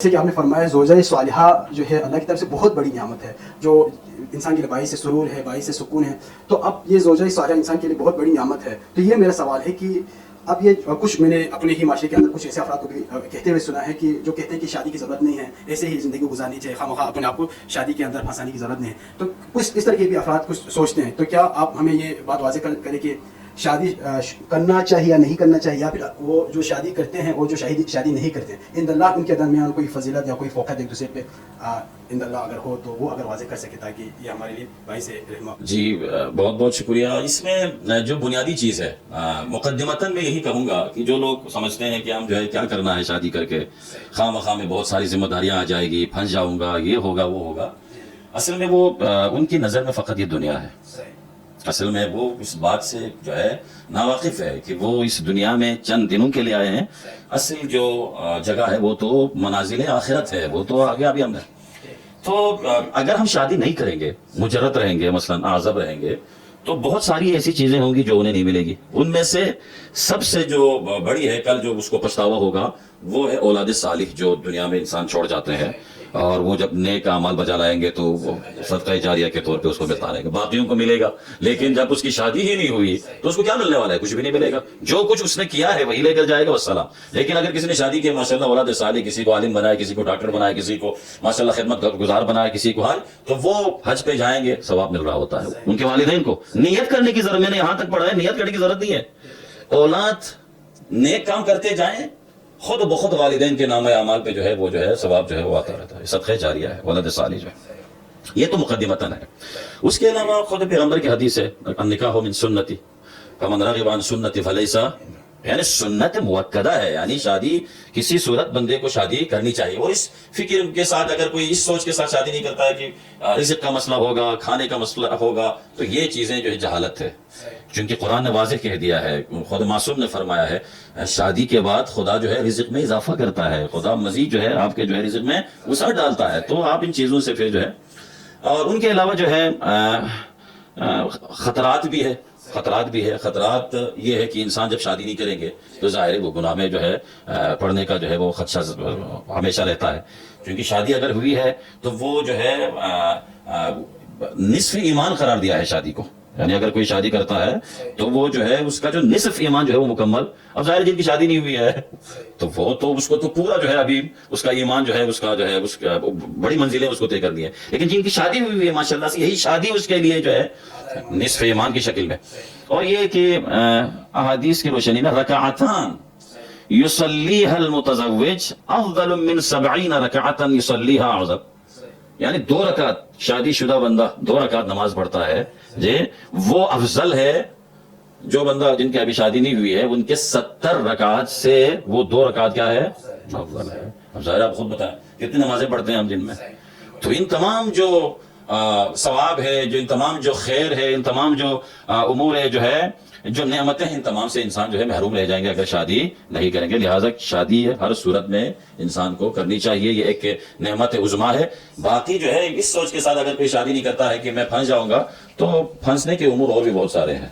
جیسے کہ آپ نے فرمایا زوجہ صالحہ جو ہے اللہ کی طرف سے بہت بڑی نعمت ہے جو انسان کے لیے باعث سرور ہے، باعث سکون ہے. تو اب یہ زوجہ صالحہ انسان کے لیے بہت بڑی نعمت ہے. تو یہ میرا سوال ہے کہ اب یہ کچھ میں نے اپنے ہی معاشرے کے اندر کچھ ایسے افراد کو بھی کہتے ہوئے سنا ہے کہ جو کہتے ہیں کہ شادی کی ضرورت نہیں ہے، ایسے ہی زندگی گزارنی چاہیے، خواہ مخواہ اپنے آپ کو شادی کے اندر پھنسانے کی ضرورت نہیں ہے. تو کچھ اس طرح کے بھی افراد کچھ سوچتے ہیں. تو کیا آپ ہمیں یہ بات واضح کریں کہ شادی کرنا چاہیے یا نہیں کرنا چاہیے، یا پھر وہ جو شادی کرتے ہیں اور جو شادی نہیں کرتے ہیں ان اللہ ان کے درمیان کوئی فضیلت یا کوئی فوقیت ایک دوسرے پہ ان اللہ اگر ہو تو وہ اگر واضح کر سکے تاکہ یہ ہمارے لیے باعث رحمہ. جی بہت بہت شکریہ. اس میں جو بنیادی چیز ہے مقدمتاً میں یہی کہوں گا کہ جو لوگ سمجھتے ہیں کہ ہم جو ہے کیا کرنا ہے شادی کر کے، خواہ مخواہ میں بہت ساری ذمہ داریاں آ جائے گی، پھنس جاؤں گا، یہ ہوگا وہ ہوگا. اصل میں وہ ان کی نظر میں فقط یہ دنیا ہے. اصل میں وہ اس بات سے جو ہے ناواقف ہے کہ وہ اس دنیا میں چند دنوں کے لیے آئے ہیں. اصل جو جگہ ہے وہ تو منازل آخرت ہے، وہ تو آگے ابھی ہم ہے. تو اگر ہم شادی نہیں کریں گے، مجرد رہیں گے، مثلا عازب رہیں گے، تو بہت ساری ایسی چیزیں ہوں گی جو انہیں نہیں ملے گی. ان میں سے سب سے جو بڑی ہے کل جو اس کو پچھتاوا ہوگا وہ ہے اولاد صالح جو دنیا میں انسان چھوڑ جاتے ہیں، اور وہ جب نیک اعمال بجا لائیں گے تو وہ صدقہ جاریہ کے طور پہ اس کو ملتا رہے گا، باقیوں کو ملے گا. لیکن جب اس کی شادی ہی نہیں ہوئی تو اس کو کیا ملنے والا ہے؟ کچھ بھی نہیں ملے گا. جو کچھ اس نے کیا ہے وہی لے کر جائے گا، والسلام. لیکن اگر کسی نے شادی کی، ماشاءاللہ اولاد صالح، کسی کو عالم بنایا، کسی کو ڈاکٹر بنایا، کسی کو ماشاءاللہ خدمت گزار بنایا، کسی کو حج، تو وہ حج پہ جائیں گے، ثواب مل رہا ہوتا ہے. ان کے والدین کو نیت کرنے کی ضرورت، میں نے یہاں تک پڑھا ہے نیت کرنے کی ضرورت نہیں ہے. اولاد نیک کام کرتے جائیں، خود بخود والدین کے نام اعمال پہ جو ہے وہ جو ہے ثواب جو ہے وہ آتا رہتا ہے. صدقہ جاریہ ہے ولد صالح جو ہے. یہ تو مقدمتاً ہے. اس کے علاوہ خود پیغمبر کی حدیث ہے النکاح من سنتی فمن رغب عن سنتی فلیس، یعنی سنت موقدہ ہے، یعنی شادی کسی صورت بندے کو شادی کرنی چاہیے. اور اس فکر کے ساتھ اگر کوئی اس سوچ کے ساتھ شادی نہیں کرتا ہے کہ رزق کا مسئلہ ہوگا، کھانے کا مسئلہ ہوگا، تو یہ چیزیں جو ہے جہالت ہے. چونکہ قرآن نے واضح کہہ دیا ہے، خود معصوم نے فرمایا ہے شادی کے بعد خدا جو ہے رزق میں اضافہ کرتا ہے، خدا مزید جو ہے آپ کے جو ہے رزق میں وسعت ڈالتا ہے. تو آپ ان چیزوں سے پھر جو ہے، اور ان کے علاوہ جو ہے خطرات بھی ہے. خطرات یہ ہے کہ انسان جب شادی نہیں کریں گے تو ظاہر ہے وہ گناہ میں جو ہے پڑھنے کا جو ہے وہ خدشہ ہمیشہ رہتا ہے. کیونکہ شادی اگر ہوئی ہے تو وہ جو ہے نصف ایمان قرار دیا ہے شادی کو. یعنی اگر کوئی شادی کرتا ہے تو وہ جو ہے اس کا جو نصف ایمان جو ہے وہ مکمل. اب ظاہر جن کی شادی نہیں ہوئی ہے تو وہ تو اس کو تو پورا جو ہے ابھی اس کا ایمان جو ہے اس کا جو ہے اس کا بڑی منزلیں اس کو طے کر دی ہیں. لیکن جن کی شادی ہوئی ہے ماشاءاللہ سے، یہی شادی اس کے لیے جو ہے نصف ایمان کی شکل میں. اور یہ کہ احادیث کی روشنی میں رکعتان یصلیھا المتزوج افضل من 70 رکعتا یصلیھا عزب، یعنی 2 رکعت شادی شدہ بندہ 2 رکعت نماز پڑھتا ہے جی، وہ افضل ہے جو بندہ جن کی ابھی شادی نہیں ہوئی ہے ان کے 70 رکعت سے وہ 2 رکعت کیا ہے؟ افضل ہے. اب ظاہر آپ خود بتائیں کتنی نمازیں پڑھتے ہیں ہم دن میں. تو ان تمام جو ثواب ہے، جو ان تمام جو خیر ہے، ان تمام جو امور ہے جو ہے، جو نعمتیں ہیں، ان تمام سے انسان جو ہے محروم رہ جائیں گے اگر شادی نہیں کریں گے. لہٰذا شادی ہر صورت میں انسان کو کرنی چاہیے، یہ ایک نعمت عظمیٰ ہے. باقی جو ہے اس سوچ کے ساتھ اگر کوئی شادی نہیں کرتا ہے کہ میں پھنس جاؤں گا، تو پھنسنے کے امور اور بھی بہت سارے ہیں.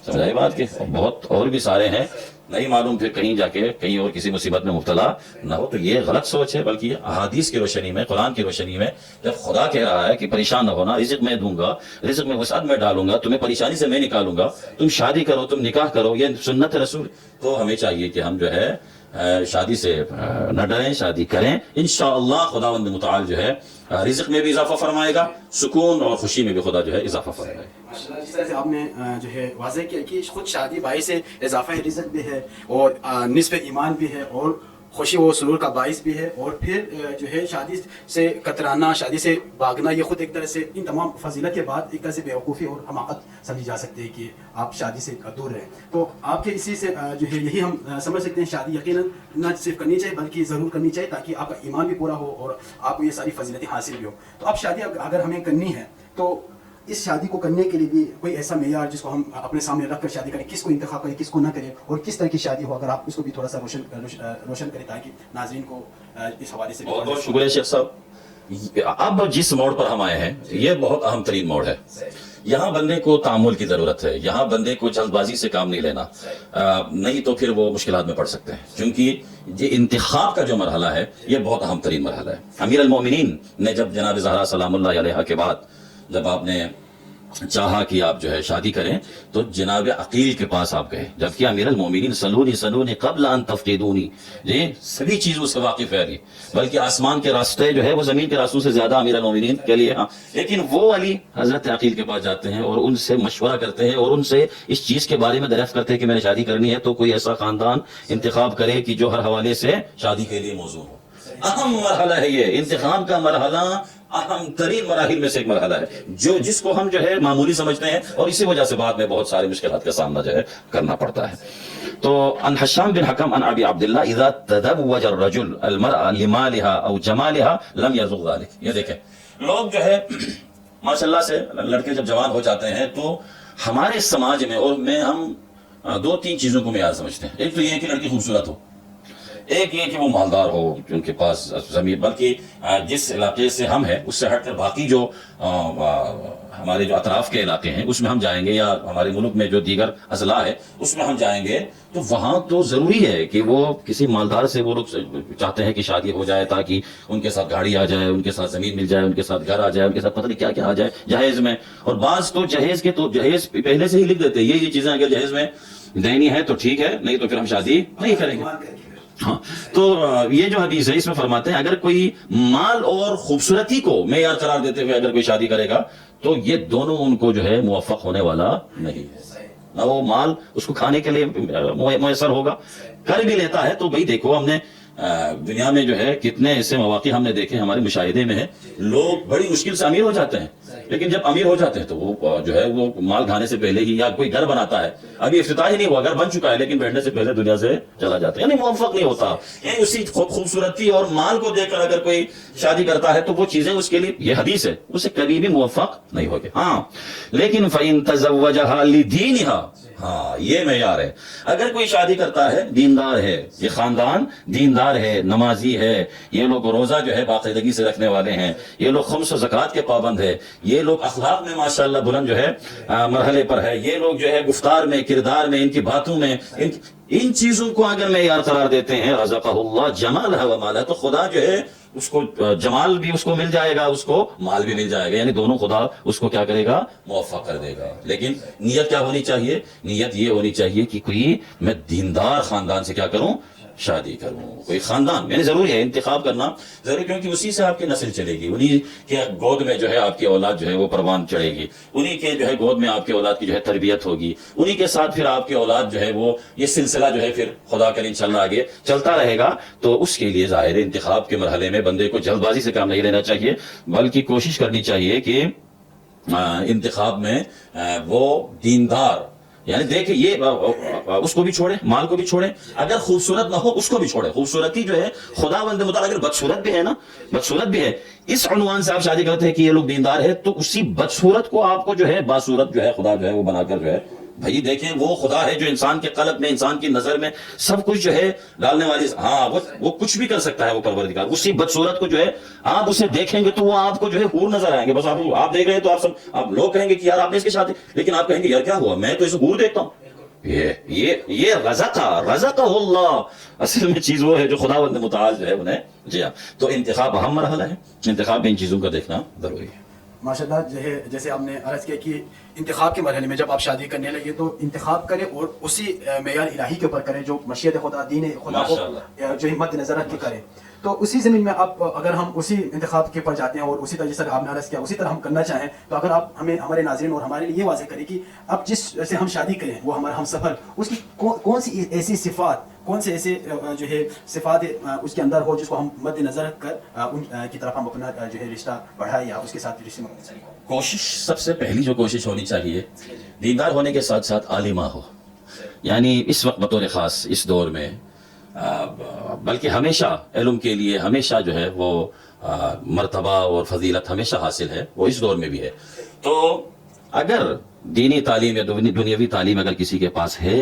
سمجھائی بات کہ بہت اور بھی سارے ہیں، نہیں معلوم پھر کہیں جا کے کہیں اور کسی مصیبت میں مبتلا نہ ہو. تو یہ غلط سوچ ہے. بلکہ احادیث کی روشنی میں، قرآن کی روشنی میں جب خدا کہہ رہا ہے کہ پریشان نہ ہونا، رزق میں دوں گا، رزق میں وسعت میں ڈالوں گا، تمہیں پریشانی سے میں نکالوں گا، تم شادی کرو، تم نکاح کرو، یہ سنت رسول. تو ہمیں چاہیے کہ ہم جو ہے شادی سے نہ ڈریں، شادی کریں. انشاءاللہ خداوند متعال جو ہے رزق میں بھی اضافہ فرمائے گا، سکون اور خوشی میں بھی خدا جو ہے اضافہ فرمائے گا. جس طرح سے آپ نے جو ہے واضح کیا کہ خود شادی باعث اضافہ رزق بھی ہے، اور نصف ایمان بھی ہے، اور خوشی و سرور کا باعث بھی ہے. اور پھر جو ہے شادی سے کترانا، شادی سے بھاگنا، یہ خود ایک طرح سے ان تمام فضیلت کے بعد ایک طرح سے بیوقوفی اور حماقت سمجھی جا سکتی ہے کہ آپ شادی سے دور رہیں. تو آپ کے اسی سے جو ہے یہی ہم سمجھ سکتے ہیں شادی یقیناً نہ صرف کرنی چاہیے بلکہ ضرور کرنی چاہیے تاکہ آپ کا ایمان بھی پورا ہو اور آپ کو یہ ساری فضیلتیں حاصل بھی ہو. تو اب شادی اگر ہمیں کرنی ہے تو اس شادی کو کرنے کے لیے بھی کوئی ایسا معیار جس کو ہم اپنے سامنے رکھ کر شادی کریں، کس کو انتخاب کریں، کس کو نہ کریں، اور کس طرح کی شادی ہو، اگر آپ اس کو بھی تھوڑا سا روشن کریں تاکہ ناظرین کو اس حوالے سے. بہت بہت شکریہ شیخ صاحب. اب جس موڑ پر ہم آئے ہیں یہ بہت اہم ترین موڑ ہے. یہاں بندے کو تعامل کی ضرورت ہے، یہاں بندے کو جلد بازی سے کام نہیں لینا، نہیں تو پھر وہ مشکلات میں پڑ سکتے ہیں، کیونکہ یہ انتخاب کا جو مرحلہ ہے یہ بہت اہم ترین مرحلہ ہے۔ امیر المومنین نے جب جناب زہرا سلام اللہ علیہا کے بعد جب آپ نے چاہا کہ آپ جو ہے شادی کریں تو جناب عقیل کے پاس آپ گئے، جبکہ امیر المومنین سلونی قبل ان تفقدونی، یہ سبھی چیزوں سے واقف ہے علی، بلکہ آسمان کے راستے جو ہے وہ زمین کے راستوں سے زیادہ امیر المومنین کے لیے، ہاں، لیکن وہ علی حضرت عقیل کے پاس جاتے ہیں اور ان سے مشورہ کرتے ہیں اور ان سے اس چیز کے بارے میں دریافت کرتے ہیں کہ میں نے شادی کرنی ہے تو کوئی ایسا خاندان انتخاب کرے کہ جو ہر حوالے سے شادی کے لیے موزوں ہو۔ اہم مرحلہ ہے یہ، انتخاب کا مرحلہ اہم ترین مراحل میں سے ایک مرحلہ ہے، جس کو ہم جو ہے معمولی سمجھتے ہیں، اور اسی وجہ سے بعد میں بہت ساری مشکلات کا سامنا جو ہے کرنا پڑتا ہے۔ تو ان حشام بن حکم ان ابی عبداللہ اذا تزوج الرجل المرأة لمالها او جمالها لم يزغ ذلك، یہ دیکھیں لوگ جو ہے ماشاء اللہ سے لڑکے جب جوان ہو جاتے ہیں تو ہمارے سماج میں اور میں ہم دو تین چیزوں کو معیار سمجھتے ہیں۔ ایک تو یہ ہے کہ لڑکی خوبصورت ہو، ایک یہ کہ وہ مالدار ہو، ان کے پاس زمین، بلکہ جس علاقے سے ہم ہیں اس سے ہٹ کر باقی جو ہمارے جو اطراف کے علاقے ہیں اس میں ہم جائیں گے، یا ہمارے ملک میں جو دیگر اضلاع ہے اس میں ہم جائیں گے، تو وہاں تو ضروری ہے کہ وہ کسی مالدار سے وہ لوگ چاہتے ہیں کہ شادی ہو جائے تاکہ ان کے ساتھ گاڑی آ جائے، ان کے ساتھ زمین مل جائے، ان کے ساتھ گھر آ جائے، ان کے ساتھ پتہ نہیں کیا کیا آ جائے جہیز میں۔ اور بعض تو جہیز کے تو جہیز پہلے سے ہی لکھ دیتے ہیں، یہ چیزیں اگر جہیز میں دینی ہے تو ٹھیک ہے، نہیں تو پھر ہم شادی نہیں کریں گے۔ ہاں، تو یہ جو حدیث ہے اس میں فرماتے ہیں اگر کوئی مال اور خوبصورتی کو معیار قرار دیتے ہوئے اگر کوئی شادی کرے گا تو یہ دونوں ان کو جو ہے موفق ہونے والا نہیں ہے، نہ وہ مال اس کو کھانے کے لیے میسر ہوگا، کر بھی لیتا ہے تو بھئی دیکھو ہم نے دنیا میں جو ہے کتنے ایسے مواقع ہم نے دیکھے، ہمارے مشاہدے میں ہے، لوگ بڑی مشکل سے امیر ہو جاتے ہیں، لیکن جب امیر ہو جاتے ہیں تو وہ جو ہے وہ مال کھانے سے پہلے ہی، یا کوئی گھر بناتا ہے، ابھی افتتاح ہی نہیں ہوا، گھر بن چکا ہے لیکن بیٹھنے سے پہلے دنیا سے چلا جاتا ہے، یعنی موفق نہیں ہوتا۔ یعنی اسی خوبصورتی اور مال کو دیکھ کر اگر کوئی شادی کرتا ہے تو وہ چیزیں اس کے لیے، یہ حدیث ہے، اسے کبھی بھی موفق نہیں ہوگی۔ ہاں لیکن فَإِن تَزَوَّجَهَا لِدِينِهَا، ہاں یہ معیار ہے، اگر کوئی شادی کرتا ہے دیندار ہے، یہ خاندان دیندار ہے، نمازی ہے، یہ لوگ روزہ جو ہے باقاعدگی سے رکھنے والے ہیں، یہ لوگ خمس و زکوٰۃ کے پابند ہے، یہ لوگ اخلاق میں ماشاءاللہ بلند جو ہے مرحلے پر ہے، یہ لوگ جو ہے گفتار میں، کردار میں، ان کی باتوں میں، ان چیزوں کو اگر معیار قرار دیتے ہیں، رزقہ اللہ جمالہ و مالہ، تو خدا جو ہے اس کو جمال بھی اس کو مل جائے گا، اس کو مال بھی مل جائے گا، یعنی دونوں خدا اس کو کیا کرے گا، موفق کر دے گا۔ لیکن نیت کیا ہونی چاہیے؟ نیت یہ ہونی چاہیے کہ کوئی میں دیندار خاندان سے کیا کروں، شادی کروں، کوئی خاندان، یعنی ضروری ہے انتخاب کرنا ضروری، کیونکہ اسی سے آپ کی نسل چلے گی، انہی کے گود میں جو ہے آپ کی اولاد جو ہے وہ پروان چڑھے گی، انہی کے جو ہے گود میں آپ کی اولاد کی جو ہے تربیت ہوگی، انہی کے ساتھ پھر آپ کی اولاد جو ہے وہ یہ سلسلہ جو ہے پھر خدا کرے انشاءاللہ آگے چلتا رہے گا۔ تو اس کے لیے ظاہر انتخاب کے مرحلے میں بندے کو جلد بازی سے کام نہیں لینا چاہیے، بلکہ کوشش کرنی چاہیے کہ انتخاب میں وہ دیندار، یعنی دیکھیں یہ اس کو بھی چھوڑے، مال کو بھی چھوڑے، اگر خوبصورت نہ ہو اس کو بھی چھوڑے، خوبصورتی جو ہے خدا بند مطالعہ، اگر بدصورت بھی ہے نا، بدصورت بھی ہے، اس عنوان سے آپ شادی کرتے ہیں کہ یہ لوگ دیندار ہے، تو اسی بدصورت کو آپ کو جو ہے باصورت جو ہے خدا جو ہے وہ بنا کر جو ہے، بھائی دیکھیں وہ خدا ہے جو انسان کے قلب میں، انسان کی نظر میں سب کچھ جو ہے ڈالنے والی، ہاں وہ کچھ بھی کر سکتا ہے وہ پروردگار، اسی بدصورت کو جو ہے آپ اسے دیکھیں گے تو وہ آپ کو جو ہے حور نظر آئیں گے، بس آپ دیکھ رہے ہیں تو آپ لوگ کہیں گے کہ یار آپ نے اس کے ساتھ، لیکن آپ کہیں گے یار کیا ہوا، میں تو اسے حور دیکھتا ہوں۔ یہ رزقہ اللہ، اصل میں چیز وہ ہے جو خداوند متعال جو ہے انہیں، جی ہاں، تو انتخاب اہم مرحلہ ہے، انتخاب میں ان چیزوں کا دیکھنا ضروری ہے۔ ماشاءاللہ جیسے آپ نے عرض کیا کہ انتخاب کے مرحلے میں جب آپ شادی کرنے لگے تو انتخاب کریں اور اسی معیار الہی کے اوپر کریں جو مشیت خدا، دین خدا کو جو مد نظر رکھ کے کریں، تو اسی زمین میں آپ اگر ہم اسی انتخاب کے اوپر جاتے ہیں اور اسی طرح جیسا آپ نے عرض کیا اسی طرح ہم کرنا چاہیں، تو اگر آپ ہمیں ہمارے ناظرین اور ہمارے لیے یہ واضح کریں کہ اب جس سے ہم شادی کریں وہ ہمارا ہم سفر، اس کی کون سی ایسی صفات، کون سے ایسے جو ہے صفات اس کے اندر ہو جس کو ہم مد نظر رکھ کر ان کی طرف ہم اپنا جو ہے رشتہ بڑھائیں یا اس کے ساتھ رشتے میں کوشش، سب سے پہلی جو کوشش ہونی چاہیے دیندار ہونے کے ساتھ ساتھ عالمہ ہو، یعنی اس وقت بطور خاص اس دور میں، بلکہ ہمیشہ علم کے لیے ہمیشہ جو ہے وہ مرتبہ اور فضیلت ہمیشہ حاصل ہے، وہ اس دور میں بھی ہے۔ تو اگر دینی تعلیم یا دنیاوی تعلیم اگر کسی کے پاس ہے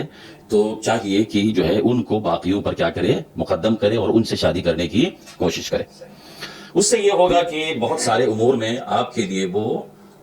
تو چاہیے کہ جو ہے ان کو باقیوں پر کیا کرے، مقدم کرے اور ان سے شادی کرنے کی کوشش کرے۔ اس سے یہ ہوگا کہ بہت سارے امور میں آپ کے لیے وہ